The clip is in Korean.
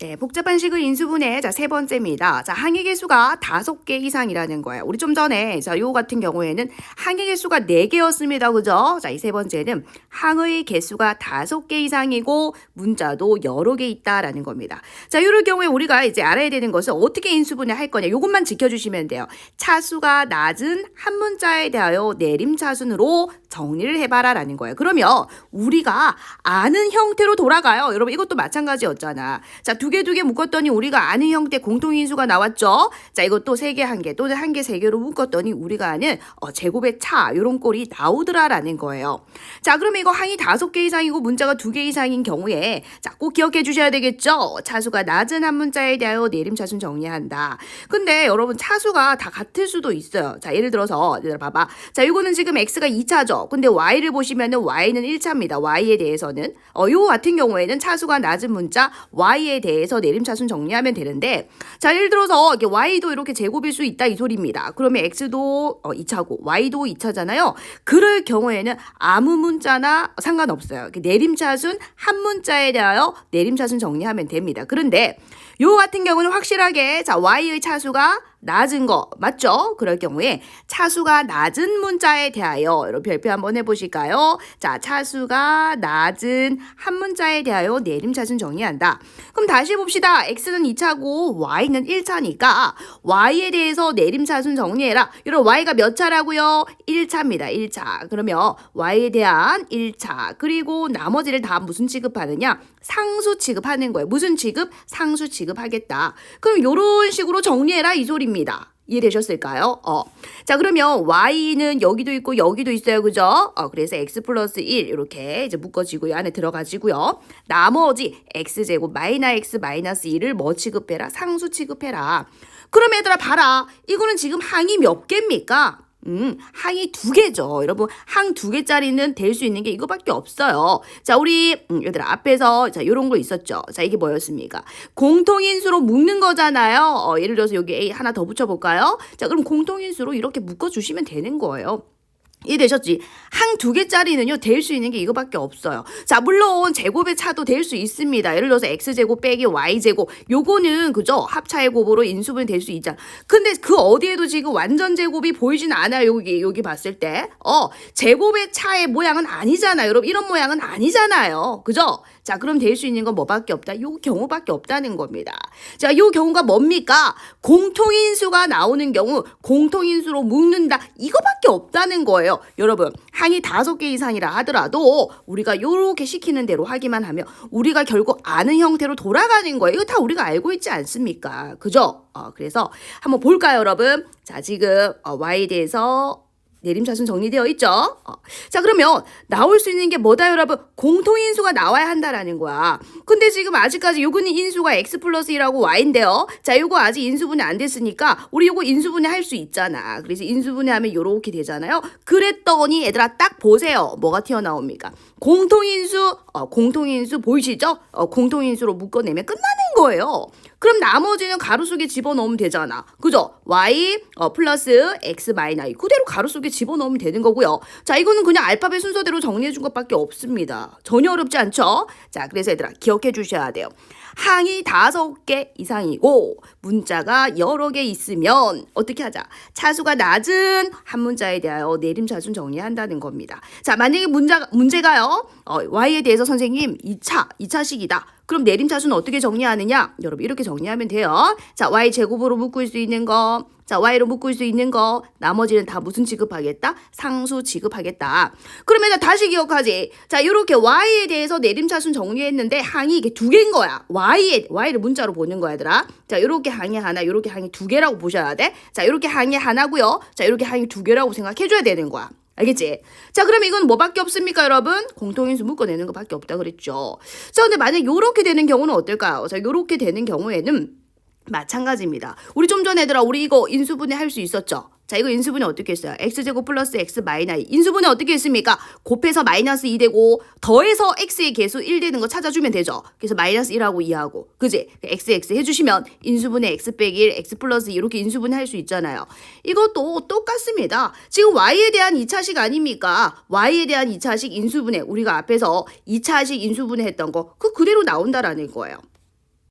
네, 복잡한 식의 인수분해. 자, 세 번째입니다. 자, 항의 개수가 5개 이상이라는 거예요. 우리 좀 전에, 자, 요 같은 경우에는 항의 개수가 4개였습니다. 그죠? 자, 이 세 번째는 항의 개수가 5개 이상이고, 문자도 여러 개 있다라는 겁니다. 자, 요럴 경우에 우리가 이제 알아야 되는 것은 어떻게 인수분해 할 거냐. 요것만 지켜주시면 돼요. 차수가 낮은 한 문자에 대하여 내림차순으로 정리를 해봐라 라는 거예요. 그러면 우리가 아는 형태로 돌아가요. 여러분, 이것도 마찬가지였잖아. 자, 두 개 묶었더니 우리가 아는 형태 공통인수가 나왔죠. 자, 이것도 3개 1개 또는 1개 3개로 묶었더니 우리가 아는 제곱의 차 요런 꼴이 나오더라라는 거예요. 자, 그러면 이거 항이 5개 이상이고 문자가 2개 이상인 경우에 자, 꼭 기억해 주셔야 되겠죠. 차수가 낮은 한 문자에 대하여 내림차순 정리한다. 근데 여러분 차수가 다 같을 수도 있어요. 자, 예를 들어서 얘들아 봐봐. 자, 이거는 지금 x가 2차죠. 근데 y를 보시면은 y는 1차입니다. y에 대해서는 요 같은 경우에는 차수가 낮은 문자 y에 대해서 내림차순 정리하면 되는데 자, 예를 들어서 이게 y도 이렇게 제곱일 수 있다 이 소리입니다. 그러면 x도 2차고 y도 2차잖아요. 그럴 경우에는 아무 문자나 상관없어요. 내림차순 한 문자에 대하여 내림차순 정리하면 됩니다. 그런데 요 같은 경우는 확실하게 자, y의 차수가 낮은 거 맞죠? 그럴 경우에 차수가 낮은 문자에 대하여 이렇게 별표 한번 해보실까요? 자, 차수가 낮은 한 문자에 대하여 내림차순 정리한다. 그럼 다시 봅시다. x는 2차고 y는 1차니까 y에 대해서 내림차순 정리해라. 이런 y가 몇 차라고요? 1차입니다. 1차. 그러면 y에 대한 1차 그리고 나머지를 다 무슨 취급하느냐? 상수 취급하는 거예요. 무슨 취급? 상수 취급하겠다. 그럼 이런 식으로 정리해라 이 소리입니다. 이해되셨을까요? 자, 그러면 y는 여기도 있고 여기도 있어요. 그죠? 그래서 x 플러스 1 이렇게 이제 묶어지고요. 안에 들어가지고요. 나머지 x제곱 x 마이너스 1을 뭐 취급해라? 상수 취급해라. 그럼 얘들아 봐라. 이거는 지금 항이 몇 개입니까? 항이 2개죠. 여러분, 항 2개짜리는 될 수 있는 게 이거밖에 없어요. 자, 우리 얘들아 앞에서 자, 요런 거 있었죠. 자, 이게 뭐였습니까? 공통인수로 묶는 거잖아요. 예를 들어서 여기 A 하나 더 붙여 볼까요? 자, 그럼 공통인수로 이렇게 묶어 주시면 되는 거예요. 이해되셨지? 항 2개짜리는요, 될 수 있는 게 이거밖에 없어요. 자, 물론 제곱의 차도 될 수 있습니다. 예를 들어서 x제곱 빼기 y제곱. 요거는, 그죠? 합차의 곱으로 인수분해 될 수 있잖아. 근데 그 어디에도 지금 완전 제곱이 보이진 않아요. 여기 봤을 때. 제곱의 차의 모양은 아니잖아요. 여러분, 이런 모양은 아니잖아요. 그죠? 자, 그럼 될 수 있는 건 뭐밖에 없다? 요 경우밖에 없다는 겁니다. 자, 요 경우가 뭡니까? 공통인수가 나오는 경우, 공통인수로 묶는다. 이거밖에 없다는 거예요. 여러분, 항이 5개 이상이라 하더라도 우리가 요렇게 시키는 대로 하기만 하면 우리가 결국 아는 형태로 돌아가는 거예요. 이거 다 우리가 알고 있지 않습니까? 그죠? 그래서 한번 볼까요, 여러분? 자, 지금 y에 대해서 내림차순 정리되어 있죠? 자, 그러면 나올 수 있는 게 뭐다, 여러분? 공통인수가 나와야 한다라는 거야. 근데 지금 아직까지 요거는 인수가 x 플러스 1하고 y인데요. 자, 요거 아직 인수분해 안 됐으니까 우리 요거 인수분해 할 수 있잖아. 그래서 인수분해하면 요렇게 되잖아요. 그랬더니 얘들아 딱 보세요. 뭐가 튀어나옵니까? 공통인수 보이시죠? 공통인수로 묶어내면 끝나는 거예요. 그럼 나머지는 가로 속에 집어넣으면 되잖아. 그죠? y 플러스 x 마이너스 그대로 가로 속에 집어넣으면 되는 거고요. 자, 이거는 그냥 알파벳 순서대로 정리해 준 것밖에 없습니다. 전혀 어렵지 않죠? 자, 그래서 얘들아 기억해 주셔야 돼요. 항이 5개 이상이고 문자가 여러 개 있으면 어떻게 하자? 차수가 낮은 한 문자에 대하여 내림차순 정리한다는 겁니다. 자, 만약에 문제가요. y에 대해서 선생님 2차식이다. 그럼 내림차순은 어떻게 정리하느냐? 여러분 이렇게 정리하면 돼요. 자, y 제곱으로 묶을 수 있는 거, 자, y로 묶을 수 있는 거, 나머지는 다 무슨 취급하겠다? 상수 취급하겠다. 그러면 다시 기억하지. 자, 이렇게 y에 대해서 내림차순 정리했는데 항이 이게 2개인 거야. y를 문자로 보는 거야, 얘들아. 자, 이렇게 항이 하나, 이렇게 항이 2개라고 보셔야 돼. 자, 이렇게 항이 하나고요. 자, 이렇게 항이 2개라고 생각해줘야 되는 거야. 알겠지? 자, 그러면 이건 뭐밖에 없습니까, 여러분? 공통인수 묶어내는 것밖에 없다 그랬죠. 자, 근데 만약 요렇게 되는 경우는 어떨까요? 자, 요렇게 되는 경우에는 마찬가지입니다. 우리 좀 전에 얘들아, 우리 이거 인수분해 할 수 있었죠? 자, 이거 인수분해 어떻게 했어요? x제곱 플러스 x 마이너스 2. 인수분해 어떻게 했습니까? 곱해서 마이너스 2 되고 더해서 x의 개수 1 되는 거 찾아주면 되죠. 그래서 마이너스 1하고 2하고. 그지? x 해주시면 인수분해 x 빼기 1, x 플러스 2 이렇게 인수분해 할 수 있잖아요. 이것도 똑같습니다. 지금 y에 대한 2차식 아닙니까? y에 대한 2차식 인수분해. 우리가 앞에서 2차식 인수분해 했던 거 그대로 나온다라는 거예요.